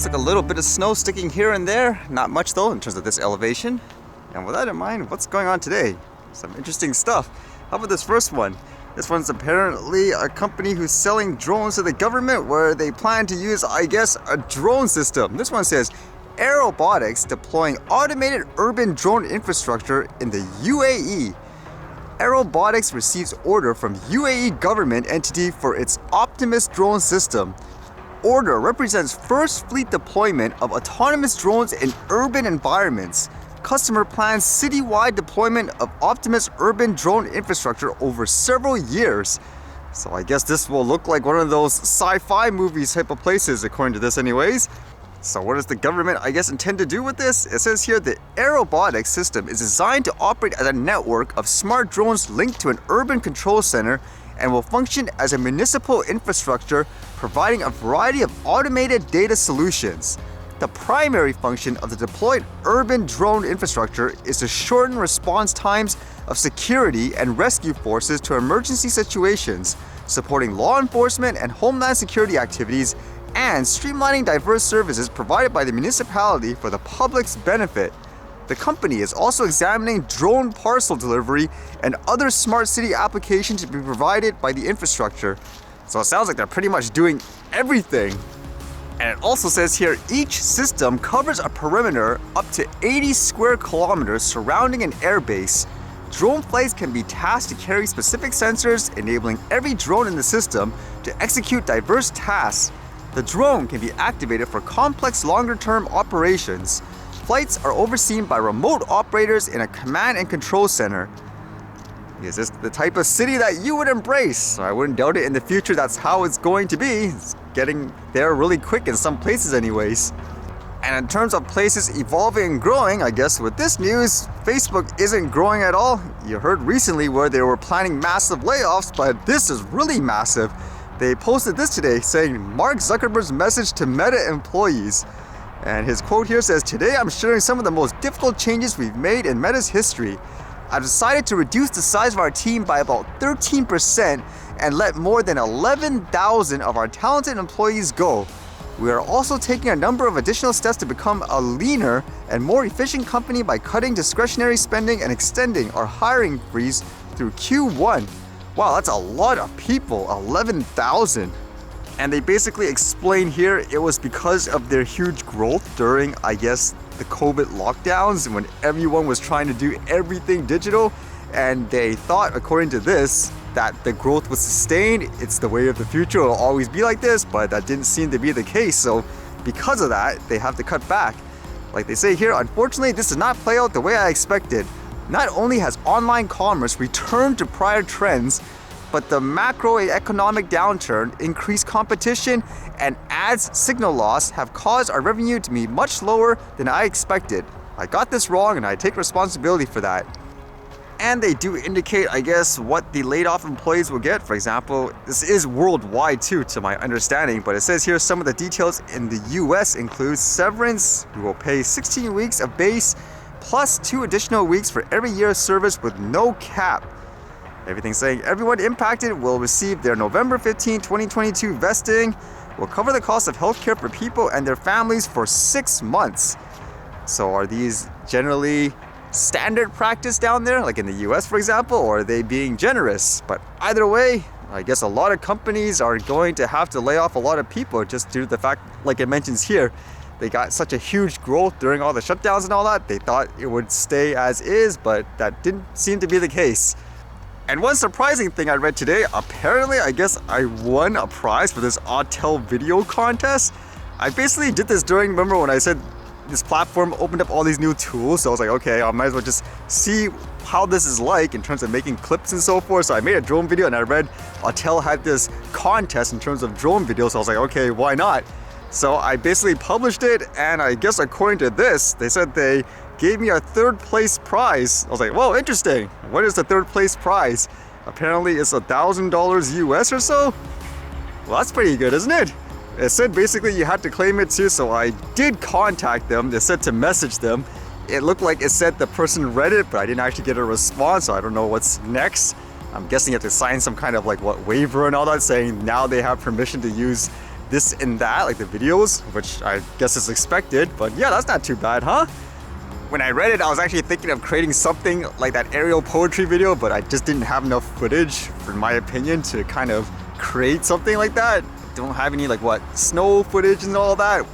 looks like a little bit of snow sticking here and there. Not much though in terms of this elevation. And with that in mind, what's going on today? Some interesting stuff. How about this first one? This one's apparently a company who's selling drones to the government where they plan to use, I guess, a drone system. This one says, Airobotics deploying automated urban drone infrastructure in the UAE. Airobotics receives order from UAE government entity for its Optimus drone system. Order represents first fleet deployment of autonomous drones in urban environments. Customer plans citywide deployment of Optimus urban drone infrastructure over several years. So I guess this will look like one of those sci-fi movies type of places, according to this anyways. So what does the government, I guess, intend to do with this? It says here the Airobotics system is designed to operate as a network of smart drones linked to an urban control center and will function as a municipal infrastructure, providing a variety of automated data solutions. The primary function of the deployed urban drone infrastructure is to shorten response times of security and rescue forces to emergency situations, supporting law enforcement and homeland security activities, and streamlining diverse services provided by the municipality for the public's benefit. The company is also examining drone parcel delivery and other smart city applications to be provided by the infrastructure. So it sounds like they're pretty much doing everything. And it also says here, each system covers a perimeter up to 80 square kilometers surrounding an airbase. Drone flights can be tasked to carry specific sensors, enabling every drone in the system to execute diverse tasks. The drone can be activated for complex longer-term operations. Flights are overseen by remote operators in a command and control center. Is this the type of city that you would embrace? I wouldn't doubt it in the future that's how it's going to be. It's getting there really quick in some places anyways. And in terms of places evolving and growing, I guess with this news, Facebook isn't growing at all. You heard recently where they were planning massive layoffs, but this is really massive. They posted this today saying Mark Zuckerberg's message to Meta employees. And his quote here says, "Today I'm sharing some of the most difficult changes we've made in Meta's history. I've decided to reduce the size of our team by about 13% and let more than 11,000 of our talented employees go. We are also taking a number of additional steps to become a leaner and more efficient company by cutting discretionary spending and extending our hiring freeze through Q1. Wow, that's a lot of people, 11,000. And they basically explain here it was because of their huge growth during, I guess, the COVID lockdowns when everyone was trying to do everything digital. And they thought, according to this, that the growth was sustained. It's the way of the future. It'll always be like this, but that didn't seem to be the case. So because of that, they have to cut back. Like they say here, unfortunately, this did not play out the way I expected. Not only has online commerce returned to prior trends, but the macroeconomic downturn, increased competition, and ads signal loss have caused our revenue to be much lower than I expected. I got this wrong and I take responsibility for that." And they do indicate, I guess, what the laid off employees will get. For example, this is worldwide too, to my understanding, but it says here some of the details in the US include severance. We will pay 16 weeks of base plus 2 additional weeks for every year of service with no cap. Everything saying everyone impacted will receive their November 15, 2022 vesting. Will cover the cost of healthcare for people and their families for 6 months. So are these generally standard practice down there, like in the US, for example, or are they being generous? But either way, I guess a lot of companies are going to have to lay off a lot of people just due to the fact, like it mentions here, they got such a huge growth during all the shutdowns and all that. They thought it would stay as is, but that didn't seem to be the case. And one surprising thing I read today, apparently, I guess I won a prize for this autel video contest. I basically did this during, remember when I said this platform opened up all these new tools, so I was like, okay, I might as well just see how this is like in terms of making clips and so forth. So I made a drone video and I read autel had this contest in terms of drone videos, so I was like, okay, why not? So I basically published it, and I guess according to this, they said they gave me a 3rd place prize. I was like, whoa, interesting. What is the 3rd place prize? Apparently it's $1,000 US or so? Well, that's pretty good, isn't it? It said basically you had to claim it too, so I did contact them. They said to message them. It looked like it said the person read it, but I didn't actually get a response, so I don't know what's next. I'm guessing you have to sign some kind of waiver and all that, saying now they have permission to use this and that, like the videos, which I guess is expected, but yeah, that's not too bad, huh? When I read it, I was actually thinking of creating something like that aerial poetry video, but I just didn't have enough footage, for my opinion, to kind of create something like that. Don't have any snow footage and all that.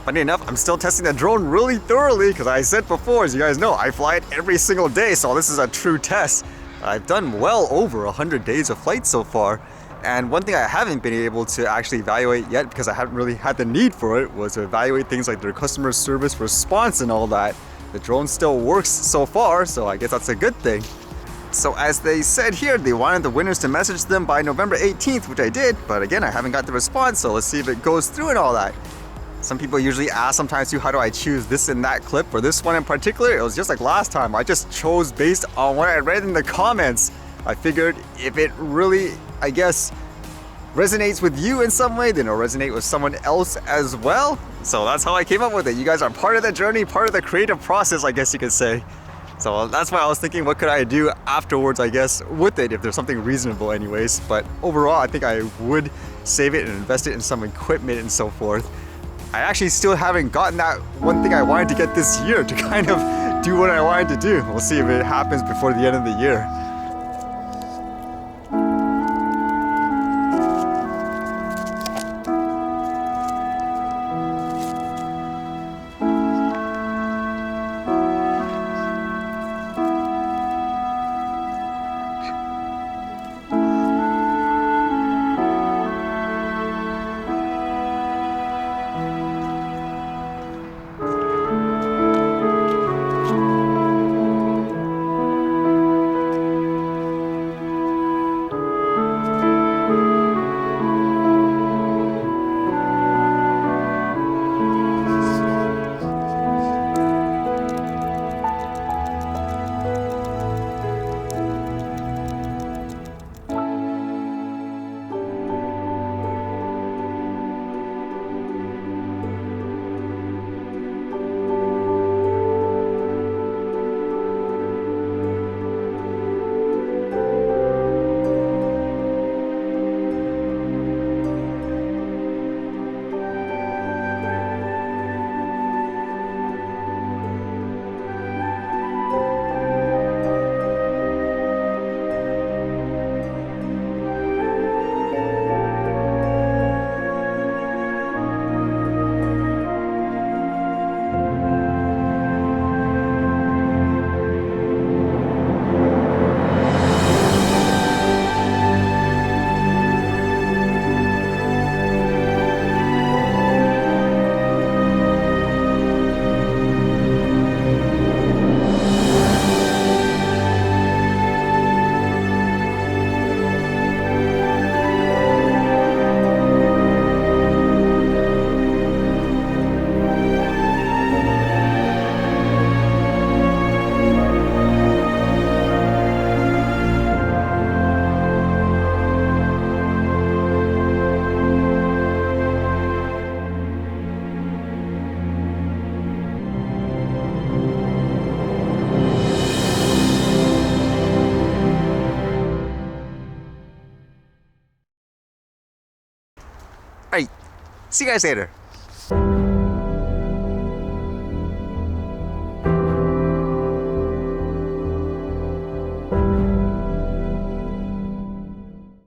Funny enough, I'm still testing the drone really thoroughly because I said before, as you guys know, I fly it every single day, so this is a true test. I've done well over 100 days of flight so far, and one thing I haven't been able to actually evaluate yet, because I haven't really had the need for it, was to evaluate things like their customer service response and all that. The drone still works so far, so I guess that's a good thing. So as they said here, they wanted the winners to message them by November 18th, which I did, but again, I haven't got the response, so let's see if it goes through and all that. Some people usually ask sometimes too, how do I choose this and that clip? For this one in particular, it was just like last time. I just chose based on what I read in the comments. I figured if it really, I guess, resonates with you in some way, then it'll resonate with someone else as well. So that's how I came up with it. You guys are part of the journey, part of the creative process, I guess you could say. So that's why I was thinking, what could I do afterwards, I guess, with it, if there's something reasonable anyways. But overall, I think I would save it and invest it in some equipment and so forth. I actually still haven't gotten that one thing I wanted to get this year to kind of do what I wanted to do. We'll see if it happens before the end of the year. Alright, see you guys later.